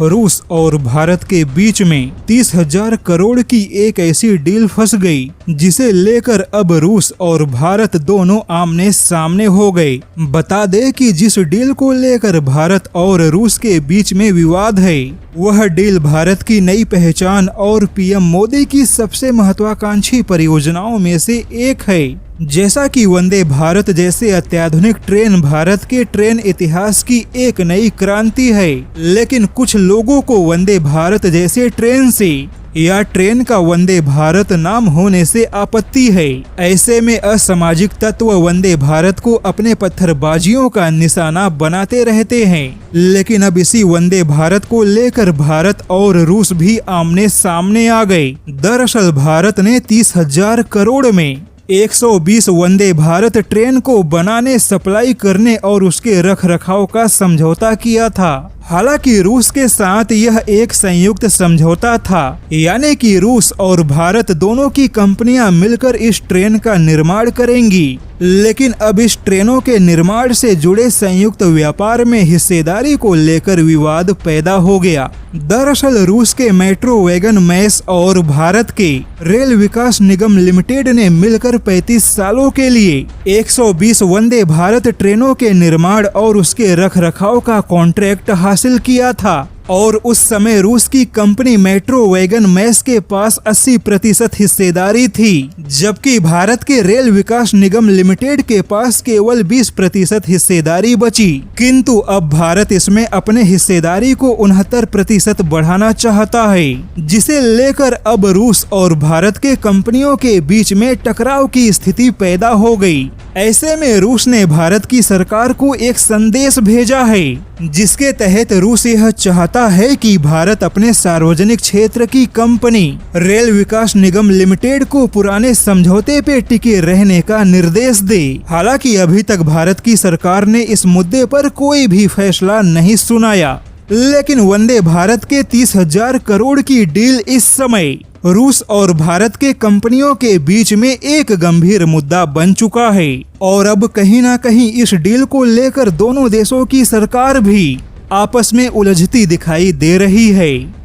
रूस और भारत के बीच में 30,000 करोड़ की एक ऐसी डील फंस गई जिसे लेकर अब रूस और भारत दोनों आमने सामने हो गए। बता दे कि जिस डील को लेकर भारत और रूस के बीच में विवाद है वह डील भारत की नई पहचान और पीएम मोदी की सबसे महत्वाकांक्षी परियोजनाओं में से एक है। जैसा कि वंदे भारत जैसे अत्याधुनिक ट्रेन भारत के ट्रेन इतिहास की एक नई क्रांति है, लेकिन कुछ लोगों को वंदे भारत जैसे ट्रेन से या ट्रेन का वंदे भारत नाम होने से आपत्ति है। ऐसे में असामाजिक तत्व वंदे भारत को अपने पत्थरबाजियों का निशाना बनाते रहते हैं। लेकिन अब इसी वंदे भारत को लेकर भारत और रूस भी आमने सामने आ गए। दरअसल भारत ने 30,000 करोड़ में 120 वंदे भारत ट्रेन को बनाने, सप्लाई करने और उसके रखरखाव का समझौता किया था। हालांकि रूस के साथ यह एक संयुक्त समझौता था, यानी कि रूस और भारत दोनों की कंपनियां मिलकर इस ट्रेन का निर्माण करेंगी। लेकिन अब इस ट्रेनों के निर्माण से जुड़े संयुक्त व्यापार में हिस्सेदारी को लेकर विवाद पैदा हो गया। दरअसल रूस के मेट्रो वैगन मैस और भारत के रेल विकास निगम लिमिटेड ने मिलकर 35 सालों के लिए 120 वंदे भारत ट्रेनों के निर्माण और उसके रखरखाव का कॉन्ट्रैक्ट हासिल किया था और उस समय रूस की कंपनी मेट्रो वैगन मैस के पास 80% हिस्सेदारी थी, जबकि भारत के रेल विकास निगम लिमिटेड के पास केवल 20% हिस्सेदारी बची। किंतु अब भारत इसमें अपने हिस्सेदारी को 69% बढ़ाना चाहता है, जिसे लेकर अब रूस और भारत के कंपनियों के बीच में टकराव की स्थिति पैदा हो गई। ऐसे में रूस ने भारत की सरकार को एक संदेश भेजा है, जिसके तहत रूस यह चाहता है कि भारत अपने सार्वजनिक क्षेत्र की कंपनी रेल विकास निगम लिमिटेड को पुराने समझौते पे टिके रहने का निर्देश दे। हालांकि अभी तक भारत की सरकार ने इस मुद्दे पर कोई भी फैसला नहीं सुनाया। लेकिन वंदे भारत के 30,000 करोड़ की डील इस समय रूस और भारत के कंपनियों के बीच में एक गंभीर मुद्दा बन चुका है और अब कहीं ना कहीं इस डील को लेकर दोनों देशों की सरकार भी आपस में उलझती दिखाई दे रही है।